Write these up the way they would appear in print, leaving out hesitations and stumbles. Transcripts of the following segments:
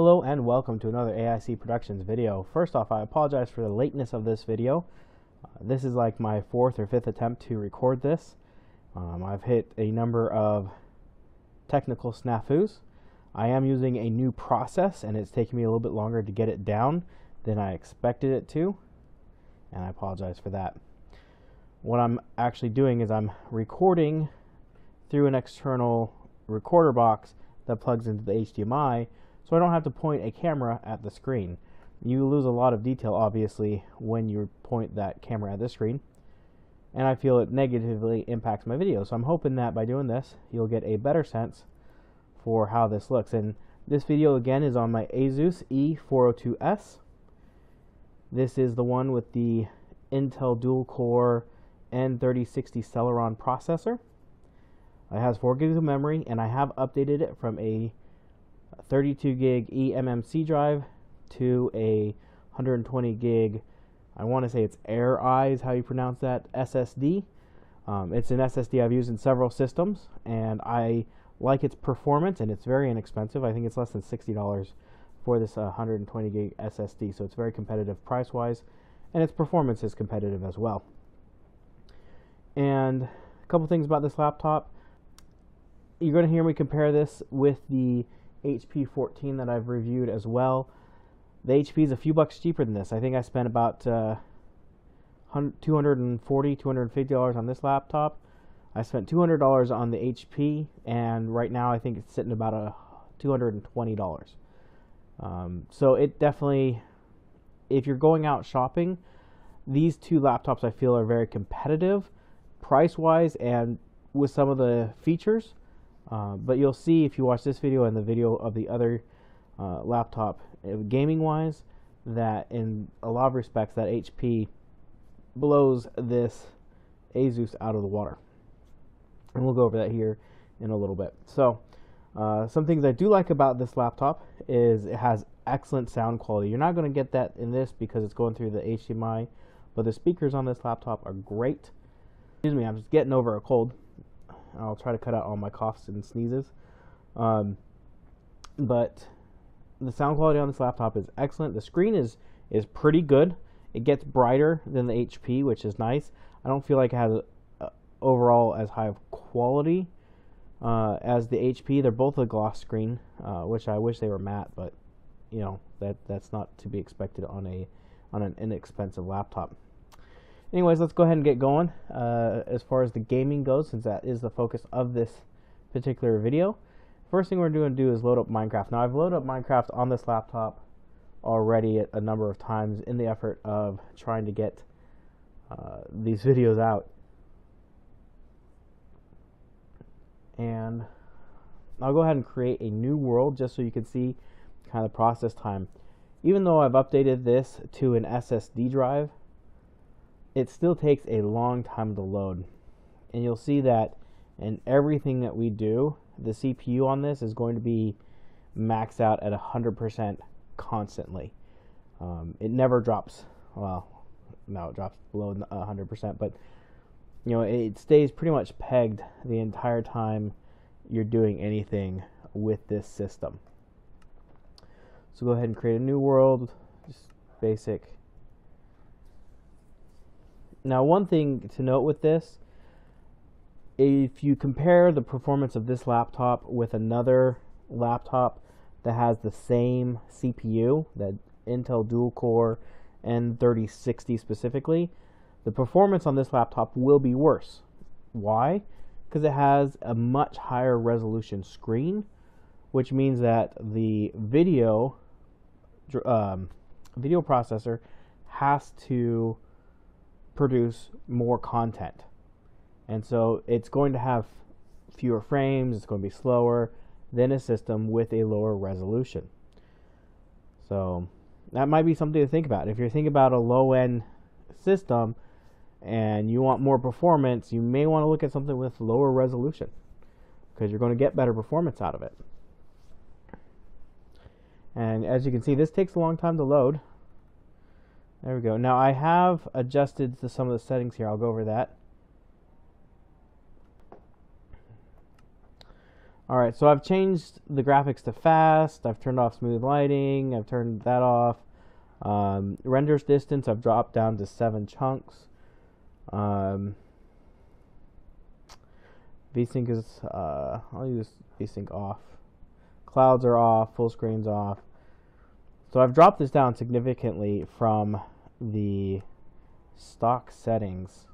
Hello and welcome to another AIC Productions video. First off, I apologize for the lateness of this video. This is like my fourth or fifth attempt to record this. I've hit a number of technical snafus. I am using a new process and it's taking me a little bit longer to get it down than I expected it to, and I apologize for that. What I'm actually doing is I'm recording through an external recorder box that plugs into the HDMI, so I don't have to point a camera at the screen. You lose a lot of detail, obviously, when you point that camera at the screen, and I feel it negatively impacts my video. So I'm hoping that by doing this, you'll get a better sense for how this looks. And this video, again, is on my Asus E402S. This is the one with the Intel dual-core N3060 Celeron processor. It has 4 gigs of memory, and I have updated it from a 32 gig eMMC drive to a 120 gig, I want to say it's Air Eyes, how you pronounce that, SSD. It's an SSD I've used in several systems, and I like its performance, and it's very inexpensive. I think it's less than $60 for this 120 gig SSD, so it's very competitive price-wise, and its performance is competitive as well. And a couple things about this laptop. You're going to hear me compare this with the HP 14 that I've reviewed as well. The HP is a few bucks cheaper than this. I think I spent about $240, $250 on this laptop. I spent $200 on the HP, and right now I think it's sitting about $220. So it definitely, if you're going out shopping, these two laptops I feel are very competitive price-wise and with some of the features. But you'll see if you watch this video and the video of the other laptop, gaming-wise, that in a lot of respects that HP blows this Asus out of the water. And we'll go over that here in a little bit. So some things I do like about this laptop is it has excellent sound quality. You're not going to get that in this because it's going through the HDMI, but the speakers on this laptop are great. Excuse me, I'm just getting over a cold. I'll try to cut out all my coughs and sneezes. But the sound quality on this laptop is excellent. The screen is pretty good. It gets brighter than the HP, which is nice. I don't feel like it has overall as high of quality as the HP. They're both a gloss screen, which I wish they were matte, but you know that's not to be expected on an inexpensive laptop. Anyways, let's go ahead and get going. As far as the gaming goes, since that is the focus of this particular video, first thing we're going to do is load up Minecraft. Now, I've loaded up Minecraft on this laptop already a number of times in the effort of trying to get these videos out. And I'll go ahead and create a new world just so you can see kind of the process time. Even though I've updated this to an SSD drive, it still takes a long time to load, and you'll see that in everything that we do, the CPU on this is going to be maxed out at 100% constantly. It never drops. Well, no, it drops below 100%, but you know, it stays pretty much pegged the entire time you're doing anything with this system. So go ahead and create a new world, just basic. Now, one thing to note with this, if you compare the performance of this laptop with another laptop that has the same CPU, that Intel dual-core N3060 specifically, the performance on this laptop will be worse. Why? Because it has a much higher resolution screen, which means that the video processor has to produce more content, and so it's going to have fewer frames, it's going to be slower than a system with a lower resolution. So that might be something to think about. If you're thinking about a low-end system and you want more performance, you may want to look at something with lower resolution because you're going to get better performance out of it. And as you can see, this takes a long time to load. There we go. Now I have adjusted to some of the settings here. I'll go over that. Alright, so I've changed the graphics to fast. I've turned off smooth lighting. I've turned that off. Renders distance I've dropped down to 7 chunks. VSync is, I'll use VSync off. Clouds are off, full screen's off. So I've dropped this down significantly from the stock settings.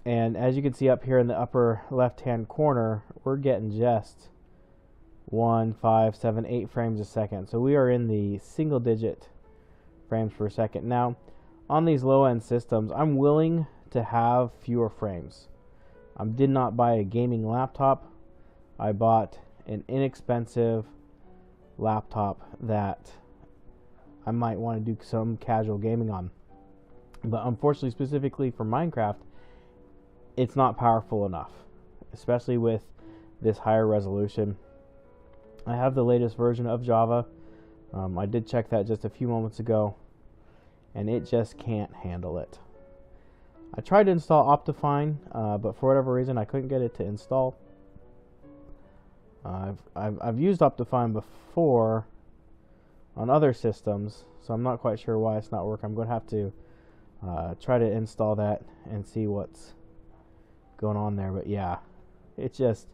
And as you can see up here in the upper left hand corner, we're getting just 1, 5, 7, 8 frames a second. So we are in the single digit frames per second. Now, on these low end systems, I'm willing to have fewer frames. I did not buy a gaming laptop. I bought an inexpensive laptop that I might want to do some casual gaming on. But unfortunately, specifically for Minecraft, it's not powerful enough, especially with this higher resolution. I have the latest version of Java. I did check that just a few moments ago, and it just can't handle it. I tried to install Optifine, but for whatever reason I couldn't get it to install. I've used Optifine before on other systems, so I'm not quite sure why it's not working. I'm going to have to try to install that and see what's going on there. But yeah, it's just,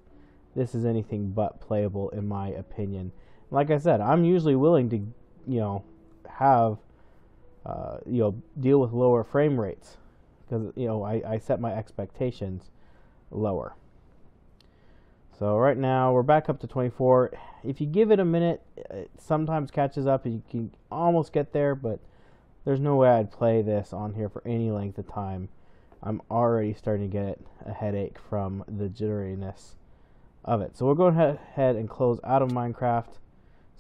this is anything but playable in my opinion. Like I said, I'm usually willing to, have, deal with lower frame rates because, I set my expectations lower. So right now we're back up to 24. If you give it a minute, it sometimes catches up and you can almost get there, but there's no way I'd play this on here for any length of time. I'm already starting to get a headache from the jitteriness of it. So we'll go ahead and close out of Minecraft.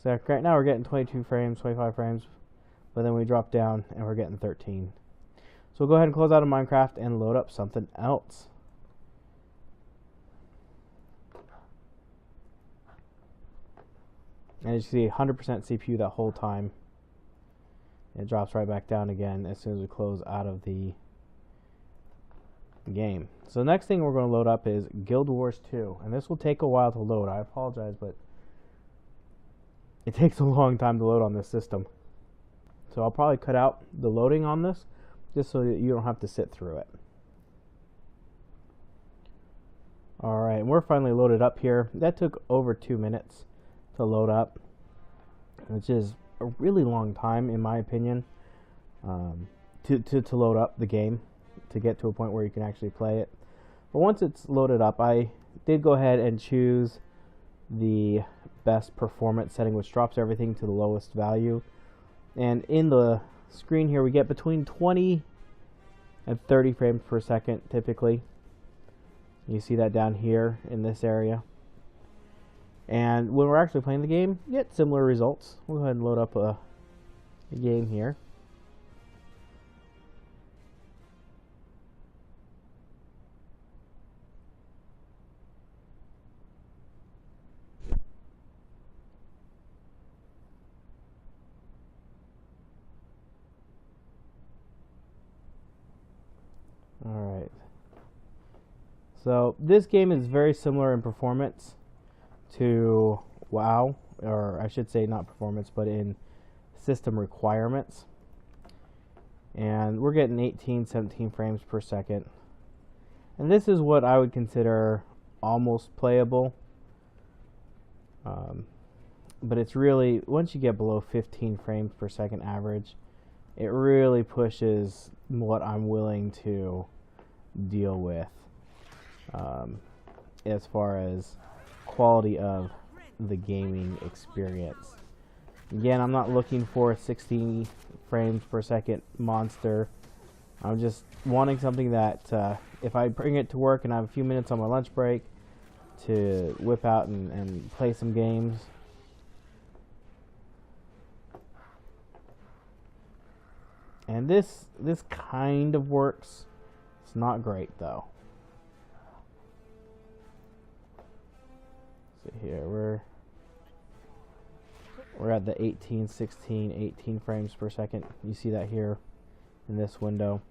So right now we're getting 22 frames, 25 frames, but then we drop down and we're getting 13. So we'll go ahead and close out of Minecraft and load up something else. And as you see, 100% CPU that whole time. It drops right back down again as soon as we close out of the game. So the next thing we're going to load up is Guild Wars 2, and this will take a while to load. I apologize, but it takes a long time to load on this system. So I'll probably cut out the loading on this just so that you don't have to sit through it. Alright, and we're finally loaded up here. That took over 2 minutes to load up, which is a really long time in my opinion, to load up the game, to get to a point where you can actually play it. But once it's loaded up, I did go ahead and choose the best performance setting, which drops everything to the lowest value. And in the screen here we get between 20 and 30 frames per second typically. You see that down here in this area. And when we're actually playing the game, you get similar results. We'll go ahead and load up a game here. Alright. So this game is very similar in performance to WoW, or I should say not performance, but in system requirements. And we're getting 18, 17 frames per second. And this is what I would consider almost playable. But it's really, once you get below 15 frames per second average, it really pushes what I'm willing to deal with as far as quality of the gaming experience. Again, I'm not looking for a 60 frames per second monster. I'm just wanting something that if I bring it to work and I have a few minutes on my lunch break to whip out and play some games. And this kind of works. It's not great though. So here we're at the 18, 16, 18 frames per second. You see that here in this window.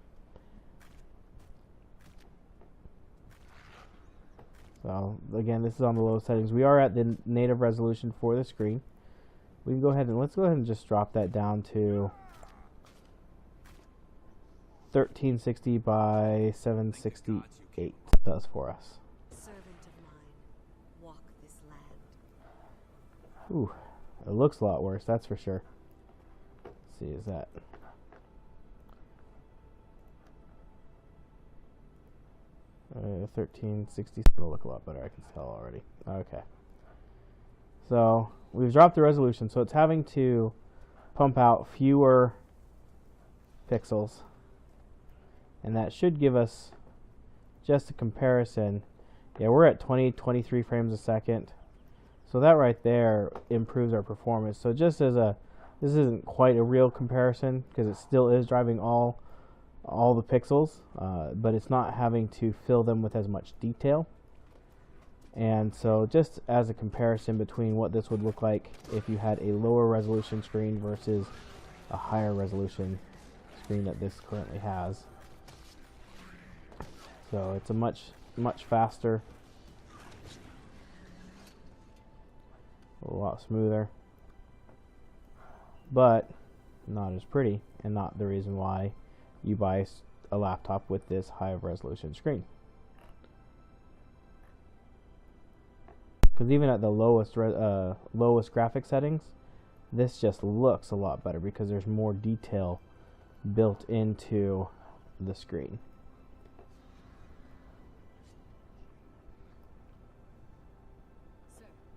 So again, this is on the low settings. We are at the native resolution for the screen. We can go ahead and let's go ahead and just drop that down to 1360 by 768 does for us. Servant of mine, walk this land. Ooh, it looks a lot worse, that's for sure. Let's see, is that 1360 is gonna look a lot better, I can tell already. Okay. So we've dropped the resolution, so it's having to pump out fewer pixels. And that should give us just a comparison. Yeah, we're at 23 frames a second. So that right there improves our performance. So just as this isn't quite a real comparison because it still is driving all the pixels, but it's not having to fill them with as much detail. And so just as a comparison between what this would look like if you had a lower resolution screen versus a higher resolution screen that this currently has. So it's a much faster, a lot smoother, but not as pretty, and not the reason why you buy a laptop with this high of resolution screen. Because even at the lowest graphic settings, this just looks a lot better because there's more detail built into the screen.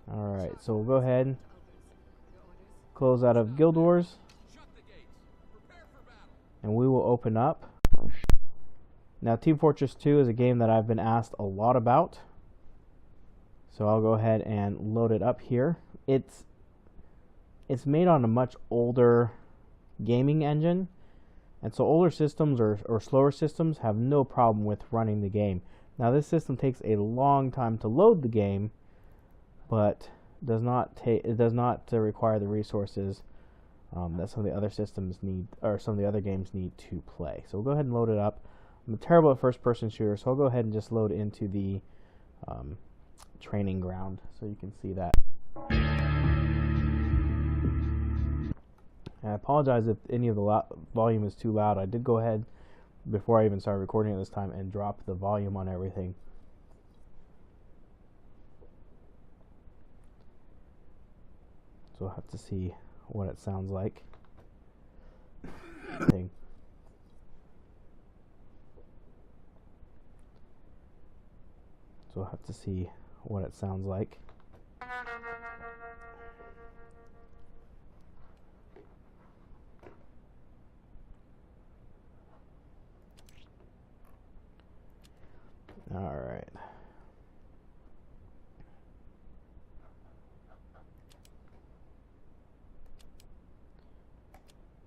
Alright, so we'll go ahead and close out of Guild Wars, and we will open up. Now, Team Fortress 2 is a game that I've been asked a lot about, so I'll go ahead and load it up here. It's made on a much older gaming engine, and so older systems or slower systems have no problem with running the game. Now, this system takes a long time to load the game, but does not require the resources that some of the other systems need, or some of the other games need to play. So we'll go ahead and load it up. I'm terrible at first-person shooters, so I'll go ahead and just load into the training ground so you can see that. And I apologize if any of the volume is too loud. I did go ahead before I even started recording at this time and drop the volume on everything. So we'll have to see what it sounds like. So we'll have to see what it sounds like. All right.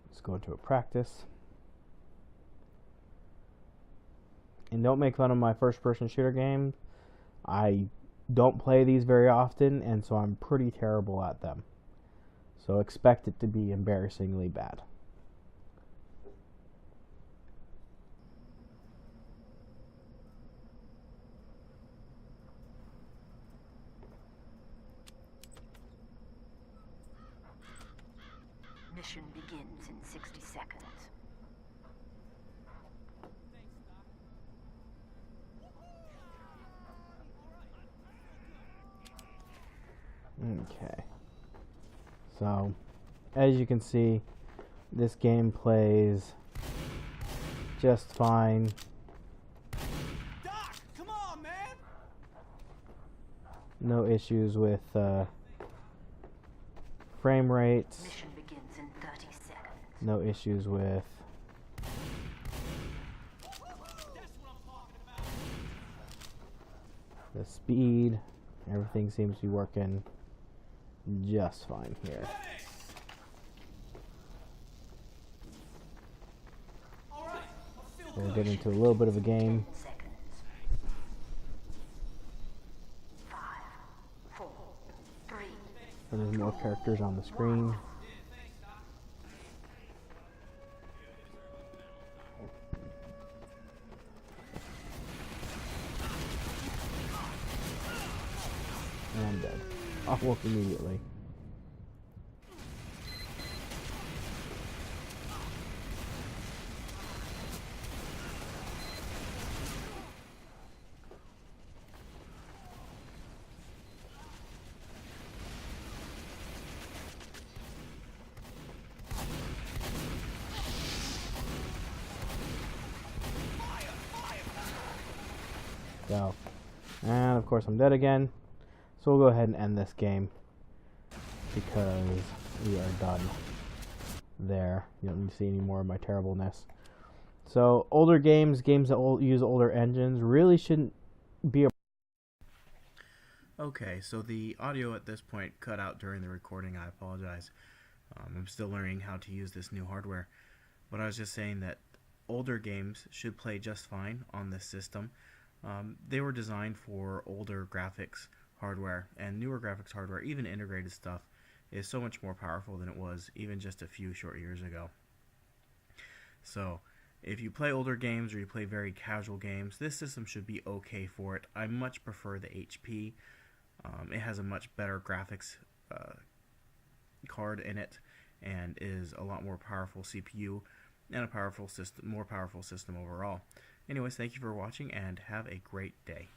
Let's go into a practice. And don't make fun of my first-person shooter game. I don't play these very often, and so I'm pretty terrible at them. So expect it to be embarrassingly bad. Mission begins in 60 seconds. Okay. So, as you can see, this game plays just fine. Doc, come on, man. No issues with frame rates. Mission begins in 30 seconds. No issues with the speed. Everything seems to be working just fine here. We'll get into a little bit of a game. 10 seconds. 5, 4, 3. And there's more characters on the screen. almost immediately. So, and of course I'm dead again. So we'll go ahead and end this game because we are done there. You don't need to see any more of my terribleness. So older games that use older engines really shouldn't be a... Okay, so the audio at this point cut out during the recording. I apologize. I'm still learning how to use this new hardware. But I was just saying that older games should play just fine on this system. They were designed for older graphics hardware, and newer graphics hardware, even integrated stuff, is so much more powerful than it was even just a few short years ago. So if you play older games or you play very casual games, this system should be okay for it. I much prefer the HP. It has a much better graphics card in it and is a lot more powerful CPU and a powerful system, more powerful system overall. Anyways, thank you for watching and have a great day.